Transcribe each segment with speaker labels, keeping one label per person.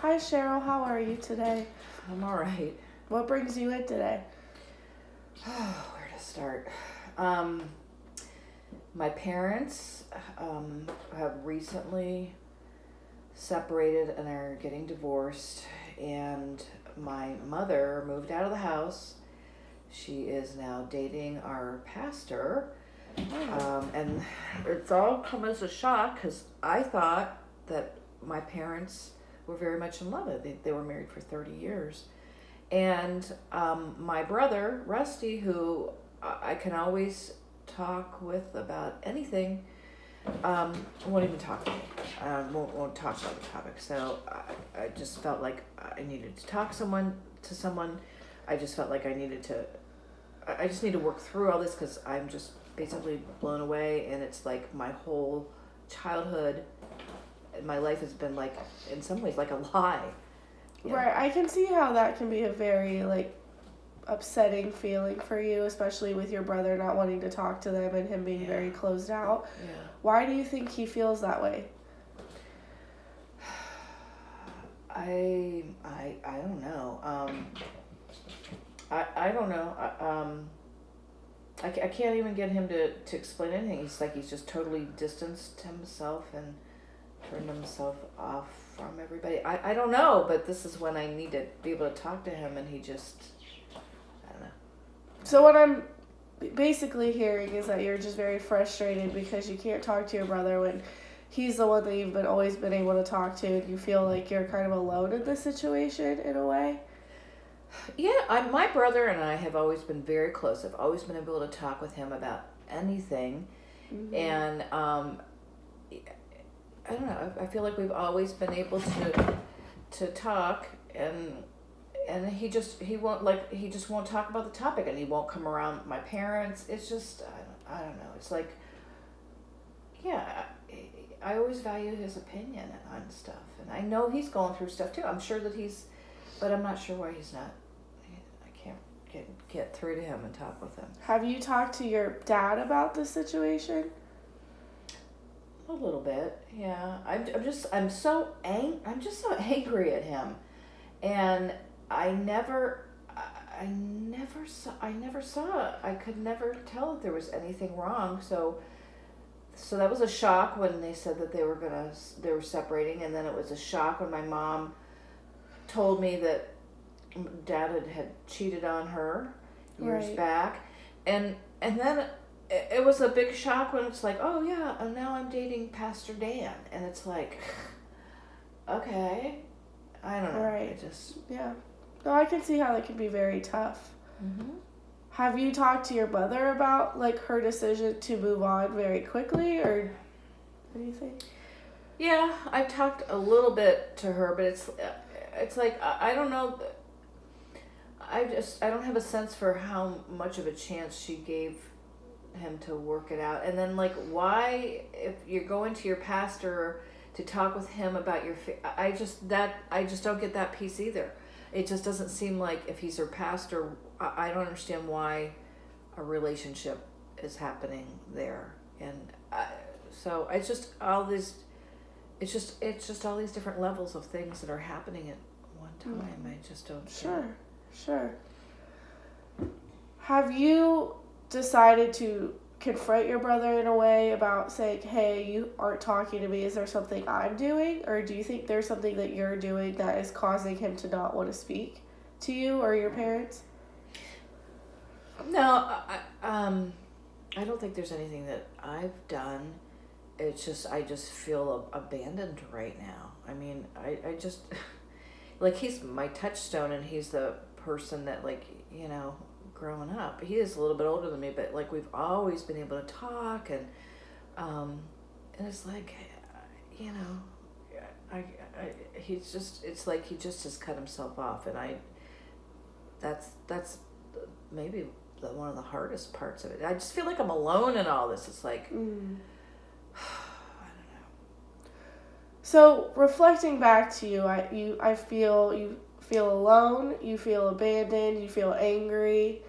Speaker 1: Hi Cheryl, how are you today?
Speaker 2: I'm all right.
Speaker 1: What brings you in today?
Speaker 2: Where to start? Um, my parents have recently separated and are getting divorced, and my mother moved out of the house. She is now dating our pastor, and it's all come as a shock because I thought that my parents were very much in love. They were married for 30 years. And my brother, Rusty, who I can always talk with about anything, won't even talk to me. Won't talk about the topic. So I just felt like I needed to talk to someone. I just felt like I just need to work through all this because I'm just basically blown away. And it's like my whole childhood, my life has been like, in some ways, like a lie.
Speaker 1: Yeah. Right, I can see how that can be a very upsetting feeling for you, especially with your brother not wanting to talk to them and him being very closed out.
Speaker 2: Yeah.
Speaker 1: Why do you think he feels that way?
Speaker 2: I don't know. I don't know. I can't even get him to explain anything. He's just totally distanced himself and turned himself off from everybody. I don't know, but this is when I need to be able to talk to him, and he just, I don't know.
Speaker 1: So what I'm basically hearing is that you're just very frustrated because you can't talk to your brother when he's the one that you've always been able to talk to, and you feel like you're kind of alone in this situation in a way.
Speaker 2: Yeah, my brother and I have always been very close. I've always been able to talk with him about anything, and I don't know. I feel like we've always been able to talk, and he just won't talk about the topic, and he won't come around my parents. It's just I don't know. It's like, yeah, I always value his opinion on stuff, and I know he's going through stuff too. I'm sure that but I'm not sure why he's not. I can't get through to him and talk with him.
Speaker 1: Have you talked to your dad about this situation?
Speaker 2: A little bit, yeah. I'm so angry at him, and I never saw. I could never tell that there was anything wrong. So that was a shock when they said that they were separating, and then it was a shock when my mom told me that Dad had cheated on her years back, and then it was a big shock when it's like, oh yeah, and now I'm dating Pastor Dan, and it's like, okay, I don't know.
Speaker 1: Right. Yeah. No, I can see how that can be very tough. Mm-hmm. Have you talked to your mother about her decision to move on very quickly, or what do you think?
Speaker 2: Yeah, I've talked a little bit to her, but it's like I don't know. I don't have a sense for how much of a chance she gave him to work it out. And then why, if you're going to your pastor to talk with him about I just don't get that piece either. It just doesn't seem like, if he's her pastor, I don't understand why a relationship is happening there. And so it's just all these all these different levels of things that are happening at one time. I just don't
Speaker 1: Sure. Have you decided to confront your brother in a way about saying, hey, you aren't talking to me, is there something I'm doing? Or do you think there's something that you're doing that is causing him to not want to speak to you or your parents?
Speaker 2: No, I don't think there's anything that I've done. It's just, I just feel abandoned right now. I mean, I just, he's my touchstone, and he's the person that, growing up. He is a little bit older than me, but we've always been able to talk, and it's like, he's just, it's like he just has cut himself off, and that's maybe one of the hardest parts of it. I just feel like I'm alone in all this. It's like, I don't know.
Speaker 1: So reflecting back to you, I feel you feel alone, you feel abandoned, you feel angry,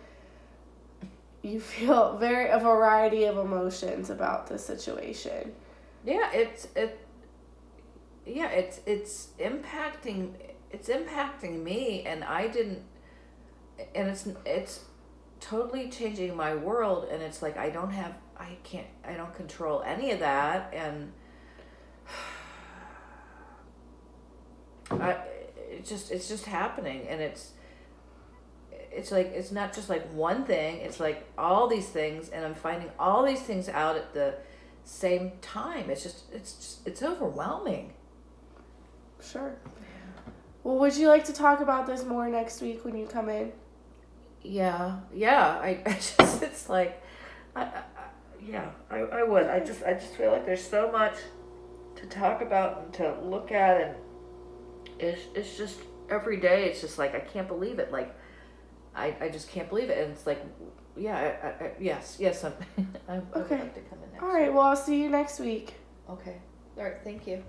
Speaker 1: you feel a variety of emotions about the situation.
Speaker 2: Yeah, yeah, it's impacting me, and it's totally changing my world, and it's like I don't control any of that, and I it's just happening, and it's like it's not just like one thing, it's like all these things, and I'm finding all these things out at the same time. It's overwhelming.
Speaker 1: Sure. Well, would you like to talk about this more next week when you come in?
Speaker 2: Yeah. I just it's like I would. I just feel like there's so much to talk about and to look at, and it's just every day it's just like I can't believe it. Like I just can't believe it, and it's like yes I would
Speaker 1: Okay.
Speaker 2: like to come in next
Speaker 1: All right.
Speaker 2: week.
Speaker 1: Well, I'll see you next week.
Speaker 2: Okay. All right. Thank you.